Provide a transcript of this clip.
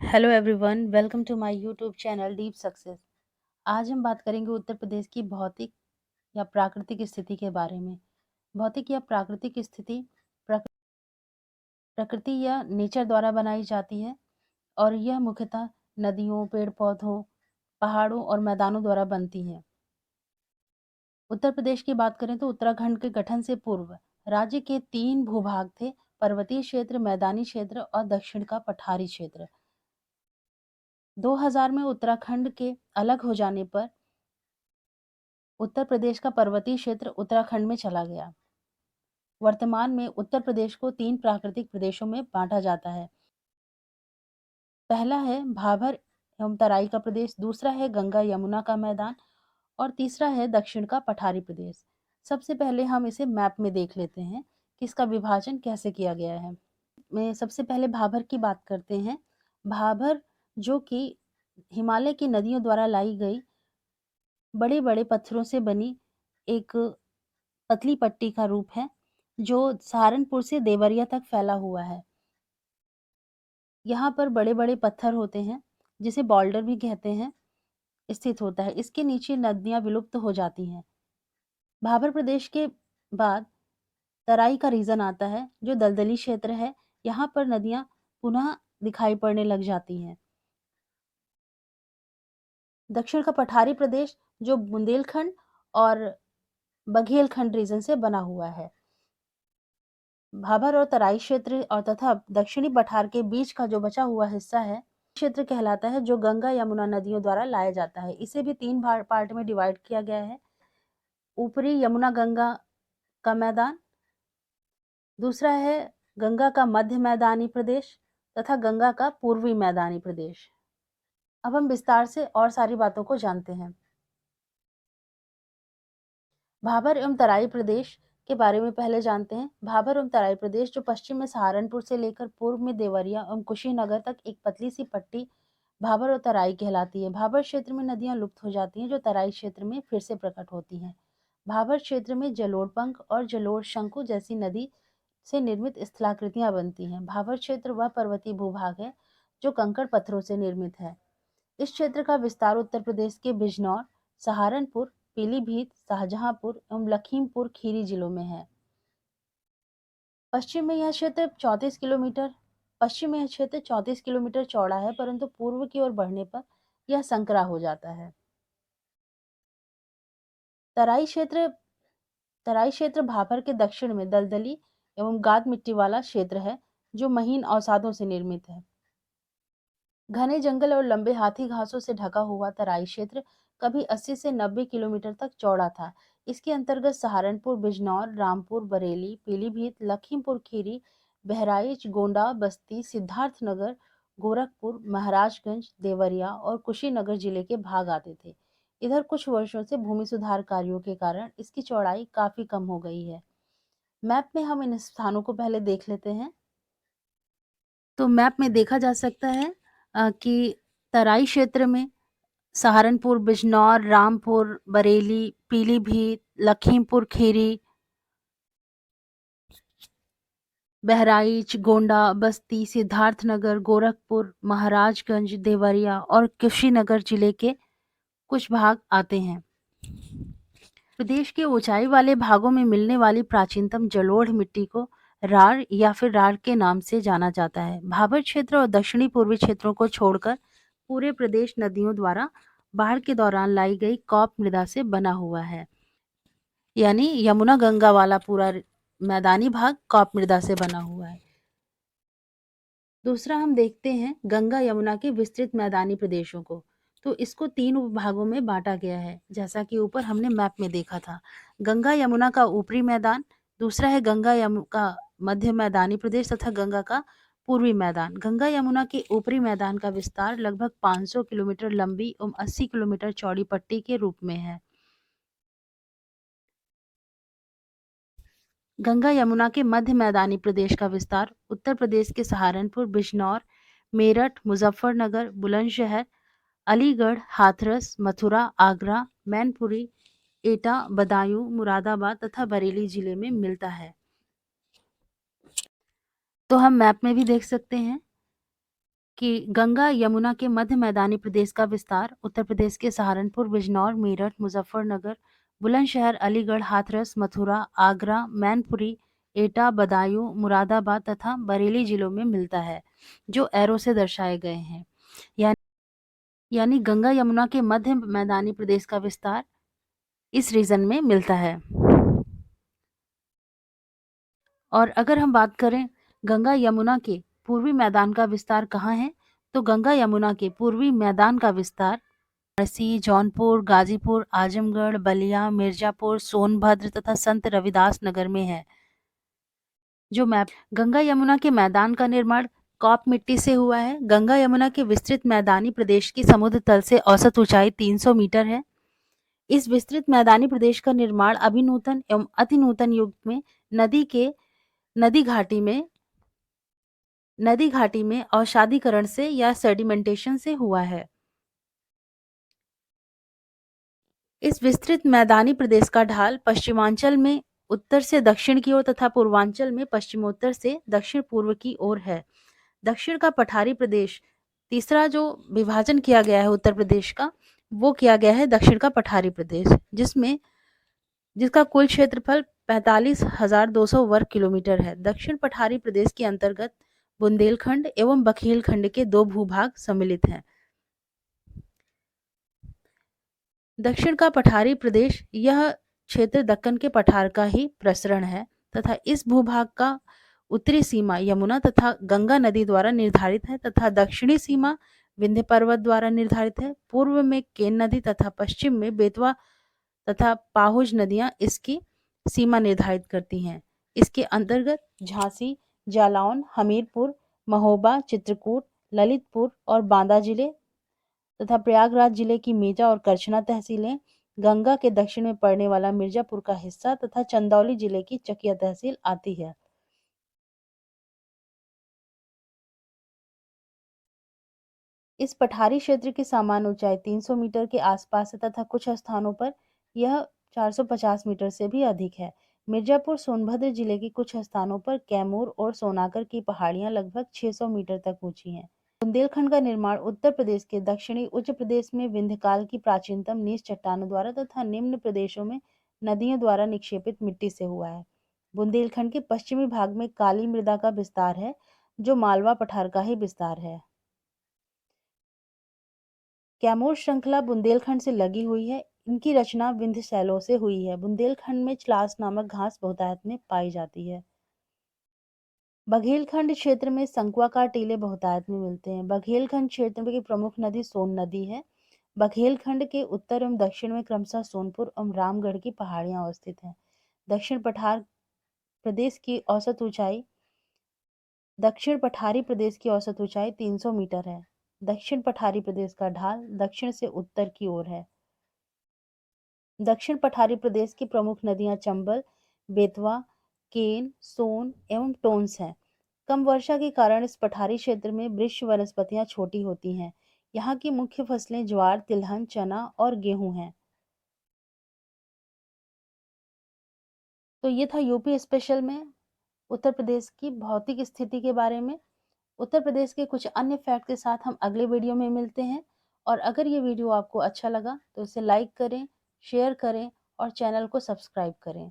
Hello everyone, welcome to my YouTube channel Deep Success. आज हम बात करेंगे उत्तर प्रदेश की भौतिक या प्राकृतिक स्थिति के बारे में। भौतिक या प्राकृतिक स्थिति प्रक- प्रकृति या नेचर द्वारा बनाई जाती है और यह मुख्यतः नदियों, पेड़ पौधों, पहाड़ों और मैदानों द्वारा बनती है। उत्तर प्रदेश की बात करें तो उत्तराखंड के गठन से पूर्व राज्य के 3 भूभाग थे: पर्वतीय क्षेत्र, मैदानी क्षेत्र और दक्षिण का पठारी क्षेत्र। 2000 में उत्तराखंड के अलग हो जाने पर उत्तर प्रदेश का पर्वतीय क्षेत्र उत्तराखंड में चला गया। वर्तमान में उत्तर प्रदेश को 3 प्राकृतिक प्रदेशों में बांटा जाता है। पहला है भाबर एवं तराई का प्रदेश, दूसरा है गंगा यमुना का मैदान और तीसरा है दक्षिण का पठारी प्रदेश। सबसे पहले हम इसे मैप में देख लेते हैं कि इसका विभाजन कैसे किया गया है। मैं सबसे पहले भाबर की बात करते हैं। भाबर जो कि हिमालय की नदियों द्वारा लाई गई बड़े-बड़े पत्थरों से बनी एक पतली पट्टी का रूप है, जो सहारनपुर से देवरिया तक फैला हुआ है। यहाँ पर बड़े-बड़े पत्थर होते हैं, जिसे बॉल्डर भी कहते हैं, स्थित होता है। इसके नीचे नदियाँ विलुप्त हो जाती हैं। भाबर प्रदेश के बाद तराई का रीजन आता है, जो दलदली क्षेत्र है। यहाँ पर नदियाँ पुनः दिखाई पड़ने लग जाती हैं। दक्षिण का पठारी प्रदेश, जो बुंदेलखंड और बघेलखंड रीजन से बना हुआ है। भाबर और तराई क्षेत्र और तथा दक्षिणी पठार के बीच का जो बचा हुआ हिस्सा है, क्षेत्र कहलाता है, जो गंगा यमुना नदियों द्वारा लाया जाता है। इसे भी 3 पार्ट में डिवाइड किया गया है। ऊपरी यमुना गंगा का मैदान, दूसरा है गंगा का मध्य मैदानी प्रदेश तथा गंगा का पूर्वी मैदानी प्रदेश। अब हम विस्तार से और सारी बातों को जानते हैं। भाबर एवं तराई प्रदेश के बारे में पहले जानते हैं। भाबर एवं तराई प्रदेश, जो पश्चिम में सहारनपुर से लेकर पूर्व में देवरिया एवं कुशीनगर तक एक पतली सी पट्टी भाबर और तराई कहलाती है। भाबर क्षेत्र में नदियां लुप्त हो जाती हैं, जो तराई क्षेत्र में फिर से प्रकट होती हैं। भाबर क्षेत्र में जलोढ़ और जलोढ़ शंकु जैसी नदी से निर्मित स्थलाकृतियां बनती हैं। भाबर क्षेत्र वह पर्वतीय भूभाग है जो कंकड़ पत्थरों से निर्मित है। इस क्षेत्र का विस्तार उत्तर प्रदेश के बिजनौर, सहारनपुर, पीलीभीत, शाहजहांपुर एवं लखीमपुर खीरी जिलों में है। पश्चिम में यह क्षेत्र 34 किलोमीटर चौड़ा है, परंतु पूर्व की ओर बढ़ने पर यह संकरा हो जाता है। तराई क्षेत्र तराई क्षेत्र भाबर के दक्षिण में दलदली एवं गाद मिट्टी वाला क्षेत्र है, जो महीन अवसादों से निर्मित है। घने जंगल और लंबे हाथी घासों से ढका हुआ तराई क्षेत्र कभी 80 से 90 किलोमीटर तक चौड़ा था। इसके अंतर्गत सहारनपुर, बिजनौर, रामपुर, बरेली, पीलीभीत, लखीमपुर खीरी, बहराइच, गोंडा, बस्ती, सिद्धार्थनगर, गोरखपुर, महाराजगंज, देवरिया और कुशीनगर जिले के भाग आते थे। इधर कुछ वर्षों से भूमि सुधार कार्यों के कारण इसकी चौड़ाई काफी कम हो गई है। मैप में हम इन स्थानों को पहले देख लेते हैं। तो मैप में देखा जा सकता है कि तराई क्षेत्र में सहारनपुर, बिजनौर, रामपुर, बरेली, पीलीभीत, लखीमपुर खीरी, बहराइच, गोंडा, बस्ती, सिद्धार्थनगर, गोरखपुर, महाराजगंज, देवरिया और कुशीनगर जिले के कुछ भाग आते हैं। प्रदेश के ऊंचाई वाले भागों में मिलने वाली प्राचीनतम जलोढ़ मिट्टी को राढ़ या फिर राढ़ के नाम से जाना जाता है। भाबर क्षेत्र और दक्षिणी पूर्वी क्षेत्रों को छोड़कर पूरे प्रदेश नदियों द्वारा बाढ़ के दौरान लाई गई कॉप मृदा से बना हुआ है। यानी यमुना गंगा वाला पूरा मैदानी भाग कॉप मृदा से बना हुआ है। दूसरा हम देखते हैं गंगा यमुना के विस्तृत मैदानी प्रदेशों को। तो इसको 3 भागों में बांटा गया है, जैसा कि ऊपर हमने मैप में देखा था। गंगा यमुना का ऊपरी मैदान, दूसरा है गंगा यमुना का मध्य मैदानी प्रदेश तथा गंगा का पूर्वी मैदान। गंगा यमुना के ऊपरी मैदान का विस्तार लगभग 500 किलोमीटर लंबी एवं 80 किलोमीटर चौड़ी पट्टी के रूप में है। गंगा यमुना के मध्य मैदानी प्रदेश का विस्तार उत्तर प्रदेश के सहारनपुर, बिजनौर, मेरठ, मुजफ्फरनगर, बुलंदशहर, अलीगढ़, हाथरस, मथुरा, आगरा, मैनपुरी, एटा, बदायूं, मुरादाबाद तथा बरेली जिले में मिलता है। तो हम मैप में भी देख सकते हैं कि गंगा यमुना के मध्य मैदानी प्रदेश का विस्तार उत्तर प्रदेश के सहारनपुर, बिजनौर, मेरठ, मुजफ्फरनगर, बुलंदशहर, अलीगढ़, हाथरस, मथुरा, आगरा, मैनपुरी, एटा, बदायूं, मुरादाबाद तथा बरेली जिलों में मिलता है, जो एरो से दर्शाए गए हैं। यानी गंगा यमुना के मध्य मैदानी प्रदेश का विस्तार इस रीजन में मिलता है। और अगर हम बात करें गंगा यमुना के पूर्वी मैदान का विस्तार कहाँ है, तो गंगा यमुना के पूर्वी मैदान का विस्तार वाराणसी, जौनपुर, गाजीपुर, आजमगढ़, बलिया, मिर्जापुर, सोनभद्र तथा संत रविदास नगर में है। जो मैप गंगा यमुना के मैदान का निर्माण कॉप मिट्टी से हुआ है। गंगा यमुना के विस्तृत मैदानी प्रदेश की समुद्र तल से औसत ऊंचाई 300 मीटर है। इस विस्तृत मैदानी प्रदेश का निर्माण अभिनूतन एवं अतिनूतन युग में नदी घाटी में अवसादीकरण से या सेडिमेंटेशन से हुआ है। इस विस्तृत मैदानी प्रदेश का ढाल पश्चिमांचल में उत्तर से दक्षिण की ओर तथा पूर्वांचल में पश्चिमोत्तर से दक्षिण पूर्व की ओर है। दक्षिण का पठारी प्रदेश, तीसरा जो विभाजन किया गया है उत्तर प्रदेश का, वो किया गया है दक्षिण का पठारी प्रदेश, जिसका कुल क्षेत्रफल 45,200 वर्ग किलोमीटर है। दक्षिण पठारी प्रदेश के अंतर्गत बुंदेलखंड एवं बघेलखंड के 2 भूभाग सम्मिलित हैं। दक्षिण का पठारी प्रदेश, यह क्षेत्र दक्कन के पठार का ही प्रसरण है तथा इस भूभाग का उत्तरी सीमा यमुना तथा गंगा नदी द्वारा निर्धारित है तथा दक्षिणी सीमा विंध्य पर्वत द्वारा निर्धारित है। पूर्व में केन नदी तथा पश्चिम में बेतवा तथा पाहुज नदियां इसकी सीमा निर्धारित करती हैं। इसके अंतर्गत झांसी, जालौन, हमीरपुर, महोबा, चित्रकूट, ललितपुर और बांदा जिले तथा प्रयागराज जिले की मेजा और करछना तहसीलें, गंगा के दक्षिण में पड़ने वाला मिर्जापुर का हिस्सा तथा चंदौली जिले की चकिया तहसील आती है। इस पठारी क्षेत्र की सामान्य ऊंचाई 300 मीटर के आसपास है तथा कुछ स्थानों पर यह 450 मीटर से भी अधिक है। मिर्जापुर, सोनभद्र जिले के कुछ स्थानों पर कैमूर और सोनाकर की पहाड़ियां लगभग 600 मीटर तक ऊंची हैं। बुंदेलखंड का निर्माण उत्तर प्रदेश के दक्षिणी उच्च प्रदेश में विंध्यकाल की प्राचीनतम नीच चट्टानों द्वारा तथा निम्न प्रदेशों में नदियों द्वारा निक्षेपित मिट्टी से हुआ है। बुंदेलखंड के पश्चिमी भाग में काली मृदा का विस्तार है, जो मालवा पठार का ही विस्तार है। कैमूर श्रृंखला बुंदेलखंड से लगी हुई है। इनकी रचना विंध्य शैलों से हुई है। बुंदेलखंड में चलास नामक घास बहुतायत में पाई जाती है। बघेलखंड क्षेत्र में शंक्वाकार टीले बहुतायत में मिलते हैं। बघेलखंड क्षेत्र की प्रमुख नदी सोन नदी है। बघेलखंड के उत्तर एवं दक्षिण में क्रमशः सोनपुर एवं रामगढ़ की पहाड़ियां अवस्थित हैं। दक्षिण पठार प्रदेश की औसत ऊंचाई दक्षिण पठारी प्रदेश की औसत ऊंचाई 300 मीटर है। दक्षिण पठारी प्रदेश का ढाल दक्षिण से उत्तर की ओर है। दक्षिण पठारी प्रदेश की प्रमुख नदियां चंबल, बेतवा, केन, सोन एवं टोंस हैं। कम वर्षा के कारण इस पठारी क्षेत्र में वृक्ष वनस्पतियां छोटी होती हैं। यहाँ की मुख्य फसलें ज्वार, तिलहन, चना और गेहूं हैं। तो ये था यूपी स्पेशल में उत्तर प्रदेश की भौतिक स्थिति के बारे में। उत्तर प्रदेश के कुछ अन्य फैक्ट के साथ हम अगले वीडियो में मिलते हैं। और अगर ये वीडियो आपको अच्छा लगा तो इसे लाइक करें, शेयर करें और चैनल को सब्सक्राइब करें।